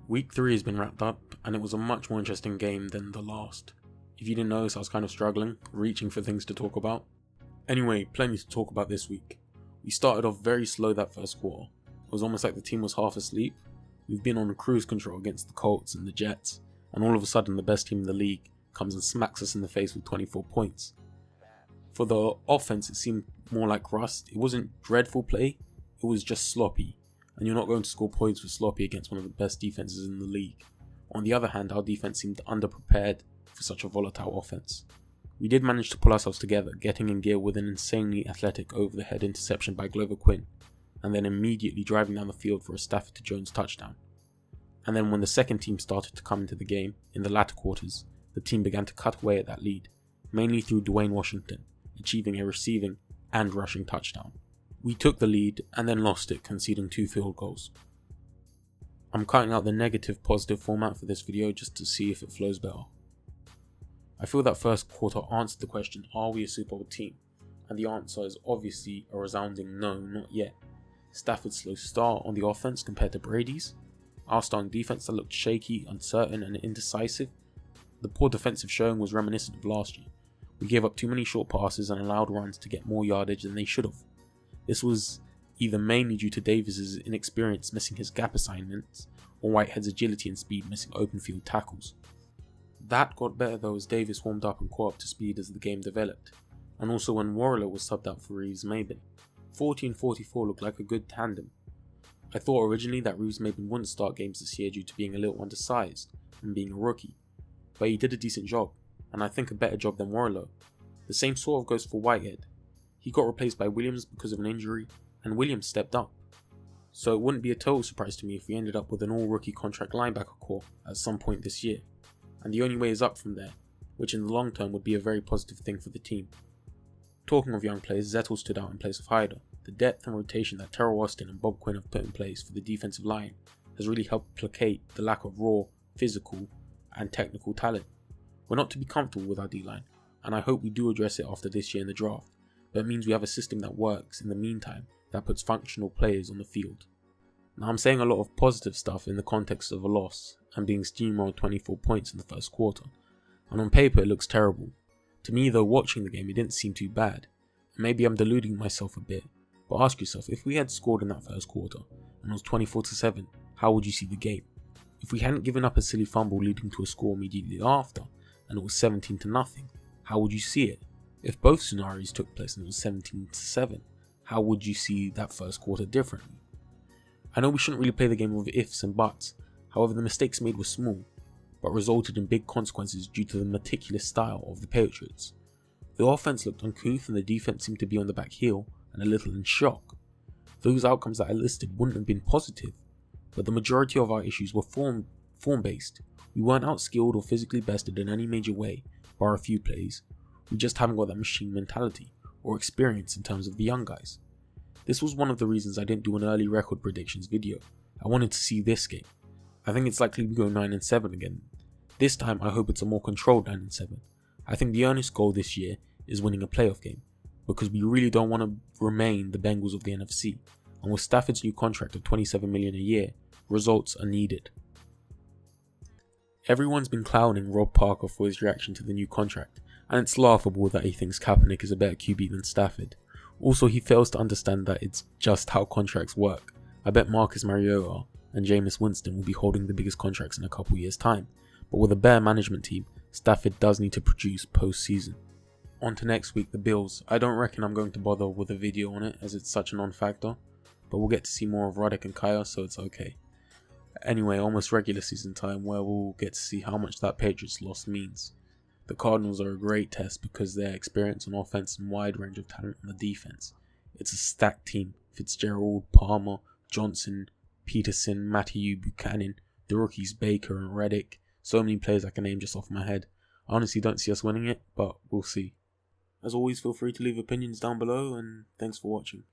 Week 3 has been wrapped up, and it was a much more interesting game than the last. If you didn't notice, I was kind of struggling, reaching for things to talk about. Anyway, plenty to talk about this week. We started off very slow that first quarter. It was almost like the team was half asleep. We've been on cruise control against the Colts and the Jets, and all of a sudden the best team in the league comes and smacks us in the face with 24 points. For the offense, it seemed more like rust. It wasn't dreadful play, it was just sloppy. And you're not going to score points with sloppy against one of the best defenses in the league. On the other hand, our defense seemed underprepared for such a volatile offense. We did manage to pull ourselves together, getting in gear with an insanely athletic over-the-head interception by Glover Quinn, and then immediately driving down the field for a Stafford to Jones touchdown. And then when the second team started to come into the game, in the latter quarters, the team began to cut away at that lead, mainly through Dwayne Washington, achieving a receiving and rushing touchdown. We took the lead and then lost it, conceding 2 field goals. I'm cutting out the negative positive format for this video just to see if it flows better. I feel that first quarter answered the question, are we a Super Bowl team? And the answer is obviously a resounding no, not yet. Stafford's slow start on the offense compared to Brady's, our starting defense that looked shaky, uncertain and indecisive. The poor defensive showing was reminiscent of last year. We gave up too many short passes and allowed runs to get more yardage than they should have. This was either mainly due to Davis's inexperience missing his gap assignments, or Whitehead's agility and speed missing open field tackles. That got better though as Davis warmed up and caught up to speed as the game developed, and also when Warrior was subbed out for Reeves-Maybin. 40-44 looked like a good tandem. I thought originally that Reeves-Maybin wouldn't start games this year due to being a little undersized and being a rookie, but he did a decent job, and I think a better job than Warlow. The same sort of goes for Whitehead. He got replaced by Williams because of an injury, and Williams stepped up. So it wouldn't be a total surprise to me if we ended up with an all-rookie contract linebacker core at some point this year, and the only way is up from there, which in the long term would be a very positive thing for the team. Talking of young players, Zettel stood out in place of Hyder. The depth and rotation that Terrell Austin and Bob Quinn have put in place for the defensive line has really helped placate the lack of raw, physical, and technical talent. We're not to be comfortable with our D-line, and I hope we do address it after this year in the draft. But it means we have a system that works in the meantime that puts functional players on the field. Now I'm saying a lot of positive stuff in the context of a loss and being steamrolled 24 points in the first quarter, and on paper it looks terrible. To me though, watching the game it didn't seem too bad, and maybe I'm deluding myself a bit, but ask yourself, if we had scored in that first quarter and it was 24-7, how would you see the game? If we hadn't given up a silly fumble leading to a score immediately after and it was 17-0, how would you see it? If both scenarios took place and it was 17-7, how would you see that first quarter differently? I know we shouldn't really play the game with ifs and buts, however the mistakes made were small, but resulted in big consequences due to the meticulous style of the Patriots. The offense looked uncouth and the defense seemed to be on the back heel and a little in shock. Those outcomes that I listed wouldn't have been positive, but the majority of our issues were form-based. We weren't outskilled or physically bested in any major way, bar a few plays. We just haven't got that machine mentality or experience in terms of the young guys. This was one of the reasons I didn't do an early record predictions video. I wanted to see this game. I think it's likely we go 9-7 again. This time I hope it's a more controlled 9-7. I think the earnest goal this year is winning a playoff game, because we really don't want to remain the Bengals of the NFC, and with Stafford's new contract of $27 million a year, results are needed. Everyone's been clowning Rob Parker for his reaction to the new contract, and it's laughable that he thinks Kaepernick is a better QB than Stafford. Also, he fails to understand that it's just how contracts work. I bet Marcus Mariota and Jameis Winston will be holding the biggest contracts in a couple years' time, but with a better management team, Stafford does need to produce post-season. On to next week, the Bills. I don't reckon I'm going to bother with a video on it as it's such a non-factor, but we'll get to see more of Roddick and Kaya, so it's okay. Anyway, almost regular season time where we'll get to see how much that Patriots loss means. The Cardinals are a great test because their experience on offense and wide range of talent on the defense. It's a stacked team. Fitzgerald, Palmer, Johnson, Peterson, Matthew, Buchanan, the rookies Baker and Reddick. So many players I can name just off my head. I honestly don't see us winning it, but we'll see. As always, feel free to leave opinions down below, and thanks for watching.